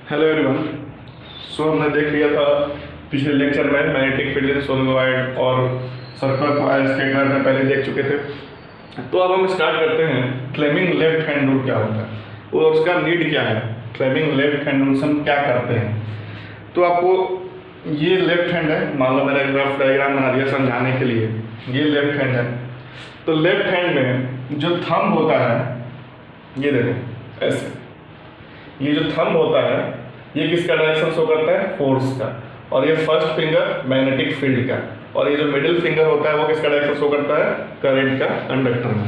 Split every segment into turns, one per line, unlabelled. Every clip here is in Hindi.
Hello everyone. हमने देख लिया था पिछले लेक्चर में मैग्नेटिक फील्ड इन सोलेनोइड और सर्कुलर कॉइल स्टेटर में पहले देख चुके थे। तो अब हम स्टार्ट करते हैं फ्लेमिंग लेफ्ट हैंड रूल क्या होता है और उसका नीड क्या है। फ्लेमिंग लेफ्ट हैंड रूल से हम क्या करते हैं। तो आपको ये लेफ्ट हैंड है, मान लो मैंने एक रफ डायग्राम बना दिया समझाने के लिए। ये लेफ्ट हैंड है, तो लेफ्ट हैंड में जो थंब होता है, ये देखो ऐसे, ये जो थंब होता है ये किसका डायरेक्शन शो करता है, फोर्स का। और ये फर्स्ट फिंगर मैग्नेटिक फील्ड का, और ये जो मिडिल फिंगर होता है वो किसका डायरेक्शन शो करता है, करंट का, कंडक्टर में।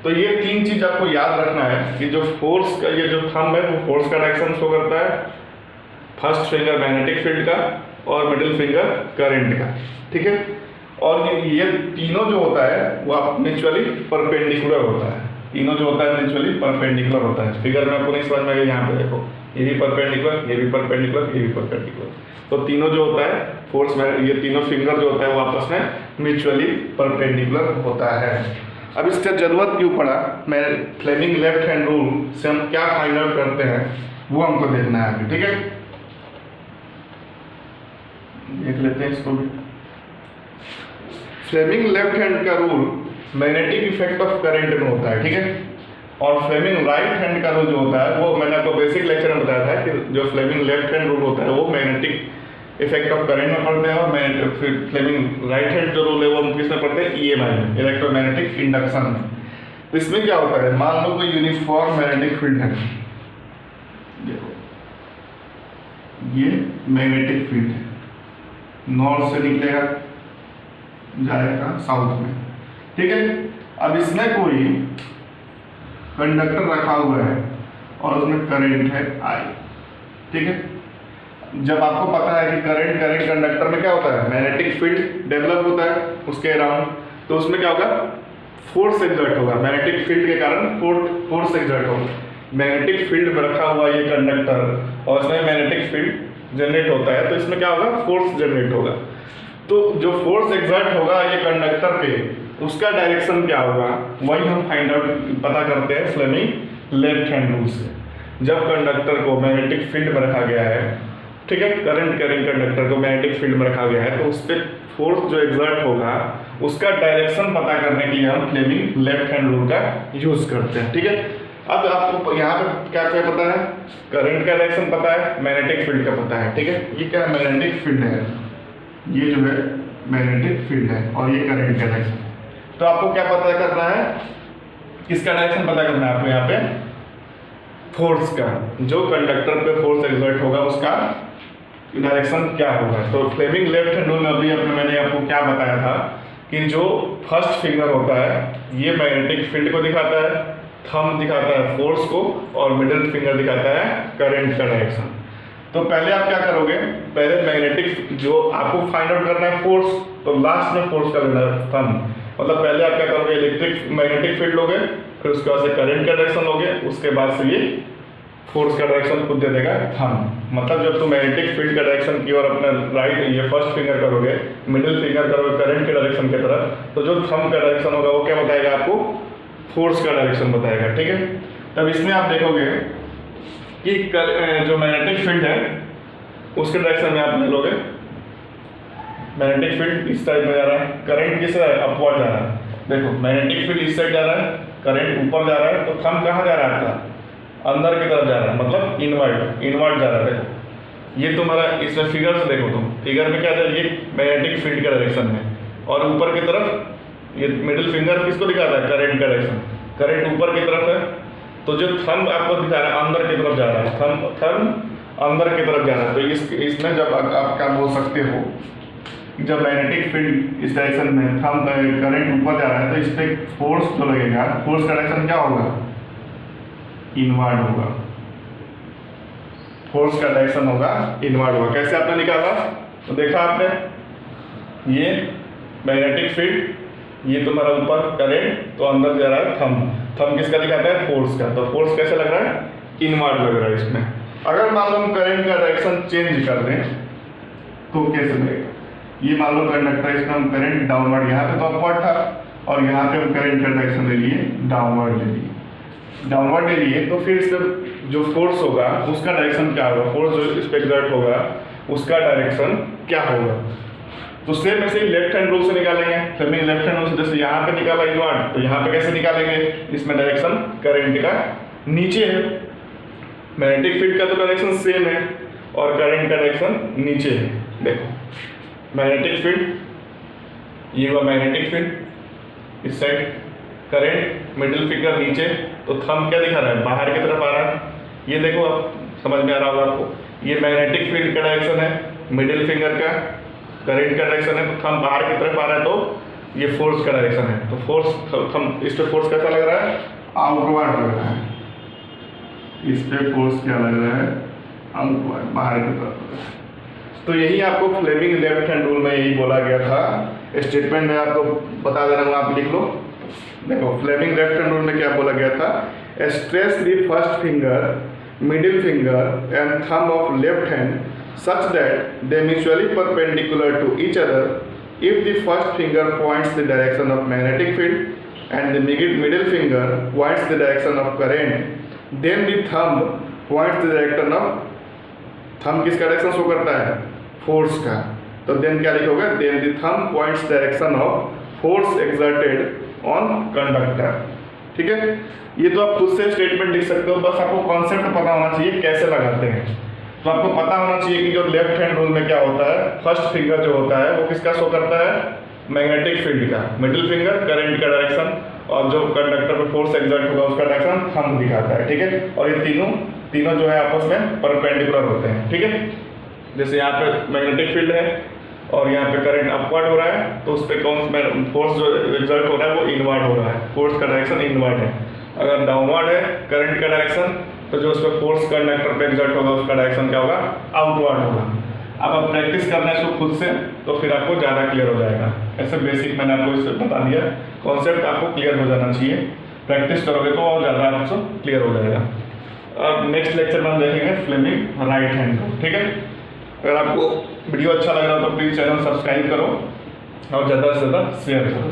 तो ये तीन चीज आपको याद रखना है कि जो फोर्स का, ये जो थंब है वो फोर्स का डायरेक्शन शो करता है, फर्स्ट फिंगर मैग्नेटिक फील्ड का और मिडिल फिंगर करंट का, ठीक है। और ये तीनों जो होता है वो आप म्यूचुअली परपेंडिकुलर होता है। तीनों जो होता है म्यूचुअली परपेंडिकुलर होता है। फिगर में आपको नहीं समझ में आएगा, यहाँ पे देखो, ये भी परपेंडिकुलर, ये भी परपेंडिकुलर, ये भी परपेंडिकुलर। तो तीनों जो होता है फोर्स में, ये तीनों फिंगर जो होता है वो आपस में म्यूचुअली परपेंडिकुलर होता है। अब इसका जरूरत क्यों पड़ा, मैं फ्लेमिंग लेफ्ट हैंड रूल से हम क्या फाइंड आउट करते हैं वो हमको देखना है अभी, ठीक है। देख लेते हैं इसको भी। फ्लेमिंग लेफ्ट हैंड का rule magnetic effect of current में होता है, ठीक है। और फ्लेमिंग राइट हैंड का रूल जो होता है वो मैंने आपको बेसिक लेक्चर में बताया था कि जो फ्लेमिंग लेफ्ट हैंड रूल होता है वो मैग्नेटिक इफेक्ट ऑफ करंट में पढ़ते हैं, और फिर फ्लेमिंग राइट हैंड जो रूल है वो हम किस में पढ़ते हैं, ईएमआई में, इलेक्ट्रोमैग्नेटिक इंडक्शन में। तो इसमें क्या होता है, मान लो कोई यूनिफॉर्म मैग्नेटिक फील्ड है, देखो ये मैग्नेटिक फील्ड है, नॉर्थ से निकलेगा जाएगा साउथ में, ठीक है। अब इसमें कोई कंडक्टर रखा हुआ है और उसमें करंट है आई, ठीक है। जब आपको पता है कि करंट कंडक्टर में क्या होता है, मैग्नेटिक फील्ड डेवलप होता है उसके अराउंड, तो उसमें क्या होगा, फोर्स एक्सर्ट होगा, मैग्नेटिक फील्ड के कारण फोर्स एक्सर्ट होगा। मैग्नेटिक फील्ड में रखा हुआ ये कंडक्टर और उसमें मैग्नेटिक फील्ड जनरेट होता है, तो इसमें क्या होगा, फोर्स जनरेट होगा। तो जो फोर्स एक्सर्ट होगा ये कंडक्टर पे, उसका डायरेक्शन क्या होगा, वही हम फाइंड आउट पता करते हैं फ्लेमिंग लेफ्ट हैंड रूल से। जब कंडक्टर को मैग्नेटिक फील्ड में रखा गया है, ठीक है, करंट कैरिंग कंडक्टर को मैग्नेटिक फील्ड में रखा गया है, तो उस पर फोर्स जो एक्सर्ट होगा उसका डायरेक्शन पता करने के लिए हम फ्लेमिंग लेफ्ट हैंड रूल का यूज करते हैं, ठीक है। अब आपको यहाँ पे क्या क्या पता है, करंट का डायरेक्शन पता है, मैग्नेटिक फील्ड का पता है, ठीक है। ये क्या मैग्नेटिक फील्ड है, ये जो है मैग्नेटिक फील्ड है, और ये करंट का डायरेक्शन। तो आपको क्या पता करना है, किसका डायरेक्शन पता करना है आपको, यहाँ पे फोर्स का, जो कंडक्टर पे फोर्स एक्सर्ट होगा उसका डायरेक्शन क्या होगा। तो फ्लेमिंग लेफ्ट हैंड रूल में अभी मैंने आपको क्या बताया था कि जो फर्स्ट फिंगर होता है ये मैग्नेटिक फील्ड को दिखाता है, थंब दिखाता है फोर्स को, और मिडिल फिंगर दिखाता है करंट का डायरेक्शन। तो पहले आप क्या करोगे, पहले मैग्नेटिक जो आपको फाइंड आउट करना है फोर्स, तो लास्ट में फोर्स का लेना है थंब। मतलब पहले आप क्या करोगे, इलेक्ट्रिक मैग्नेटिक फील्ड लोगे, फिर उसके बाद से करंट का डायरेक्शन लोगे, उसके बाद से ये फोर्स का डायरेक्शन खुद दे देगा थंब। मतलब जब तुम मैग्नेटिक फील्ड का डायरेक्शन की और अपना राइट ये फर्स्ट फिंगर करोगे, मिडिल फिंगर करोगे करंट के डायरेक्शन की तरफ, तो जो थंब का डायरेक्शन होगा वो क्या बताएगा आपको, फोर्स का डायरेक्शन बताएगा, ठीक है। तब इसमें आप देखोगे कि जो मैग्नेटिक फील्ड है उसके डायरेक्शन में आप ले लोगे, मैग्नेटिक फील्ड इस साइड में जा रहा है, करंट किस साइड, अपवर्ड जा रहा है। देखो मैग्नेटिक फील्ड इस साइड जा रहा है, करंट ऊपर जा रहा है, तो थंब कहाँ जा रहा है आपका, अंदर की तरफ जा रहा है, मतलब इनवर्ड जा रहा है। देखो ये तुम्हारा, इसमें फिगर से देखो, तुम फिगर में क्या है, ये मैग्नेटिक फील्ड का डायरेक्शन है, और ऊपर की तरफ ये मिडिल फिंगर किसको दिखाता है, करंट का डायरेक्शन, करंट ऊपर की तरफ है। तो जो थंब आपको दिखा रहा है अंदर की तरफ जा रहा है, थंब अंदर की तरफ जा रहा है। तो इसमें जब आप क्या बोल सकते हो, जब मैग्नेटिक फील्ड इस डायरेक्शन में, थंब करंट ऊपर जा रहा है, तो इस पर फोर्स जो लगेगा, फोर्स का डायरेक्शन क्या होगा, इनवर्ड होगा। फोर्स का डायरेक्शन होगा इनवर्ड होगा। कैसे आपने निकाला, तो देखा आपने, ये मैग्नेटिक फील्ड, ये तुम्हारा ऊपर करंट, तो अंदर जा रहा है थंब किसका दिखाता है, फोर्स का। तो फोर्स कैसे लग रहा है, इनवर्ड लग रहा है इसमें। अगर मान लो हम करंट का डायरेक्शन चेंज कर दें तो कैसे लगेगा, ये मान लो कंडक्टर, इसमें हम करंट डाउनवर्ड, यहाँ पे तो अपवर्ड था, और यहाँ पे हम करंट का डायरेक्शन ले लिए डाउनवर्ड ले लिए, तो फिर इसमें जो फोर्स होगा उसका डायरेक्शन क्या होगा, फोर्स जो इस पे एक्सर्ट होगा उसका डायरेक्शन क्या होगा। तो सेम ऐसे ही लेफ्ट हैंड रूल से निकालेंगे। फ्लेमिंग लेफ्ट हैंड रूल से जैसे यहाँ पे निकाला इनवर्ड, तो यहाँ पे कैसे निकालेंगे, इसमें डायरेक्शन करंट का नीचे है, मैग्नेटिक फील्ड का तो डायरेक्शन सेम है और करंट का डायरेक्शन नीचे है। देखो मैग्नेटिक फील्ड, ये हुआ मैग्नेटिक फील्ड इस साइड, करंट मिडिल फिंगर नीचे, तो थंब क्या दिखा रहा है, बाहर की तरफ आ रहा है। ये देखो आप समझ में आ रहा होगा आपको, ये मैग्नेटिक फील्ड का डायरेक्शन है, मिडिल फिंगर का करंट का डायरेक्शन है, तो थंब बाहर की तरफ आ रहा है, तो ये फोर्स का डायरेक्शन है। तो फोर्स थंब इस पे फोर्स कैसा लग रहा है, आउटवर्ड लग रहा है, इस पे फोर्स क्या लग रहा है, आउटवर्ड, बाहर की तरफ। तो यही आपको फ्लेमिंग लेफ्ट हैंड रूल में यही बोला गया था। स्टेटमेंट में आपको बता दे रहा हूँ, आप लिख लो। देखो फ्लेमिंग लेफ्ट हैंड रूल में क्या बोला गया था, stress the first finger, middle finger and thumb of left hand such that they mutually perpendicular to each other. If the first finger points the direction of magnetic field and the middle finger points the direction of current, then the thumb points the direction of, thumb किसका डायरेक्शन शो करता है, फोर्स का, तो देन क्या लिखोगे, then the thumb points direction of force exerted on conductor। ठीक है, ये तो आप खुद से स्टेटमेंट लिख सकते हो, बस आपको कॉन्सेप्ट पता होना चाहिए कैसे लगाते हैं। तो आपको पता होना चाहिए कि जो लेफ्ट हैंड रूल में क्या होता है, फर्स्ट फिंगर जो होता है वो किसका शो करता है, मैग्नेटिक फील्ड का, मिडिल फिंगर करंट का डायरेक्शन, और जो कंडक्टर पे फोर्स एक्सर्ट होगा उसका डायरेक्शन थंब दिखाता है। ठीक है, और ये तीनों जो है आपस में परपेंडिकुलर होते हैं। ठीक है, जैसे यहाँ पे मैग्नेटिक फील्ड है और यहाँ पे करंट अपवर्ड हो रहा है, तो उस पर कौन फोर्स जो एक्सर्ट हो रहा है वो इनवर्ड हो रहा है, फोर्स का डायरेक्शन इनवर्ड है। अगर डाउनवर्ड है करंट का डायरेक्शन, तो जो उस पर फोर्स कंडक्टर पे एक्सर्ट होगा उसका डायरेक्शन क्या होगा, आउटवर्ड होगा। अब आप प्रैक्टिस करना है इसको खुद से, तो फिर आपको ज़्यादा क्लियर हो जाएगा। ऐसे बेसिक मैंने आपको इससे बता दिया, कॉन्सेप्ट आपको क्लियर हो जाना चाहिए। प्रैक्टिस करोगे तो और ज़्यादा आपको क्लियर हो जाएगा। अब नेक्स्ट लेक्चर में हम देखेंगे फ्लेमिंग राइट हैंड को। ठीक है, अगर आपको वीडियो अच्छा लग रहा हो तो प्लीज़ चैनल सब्सक्राइब करो और ज़्यादा से ज़्यादा शेयर करो।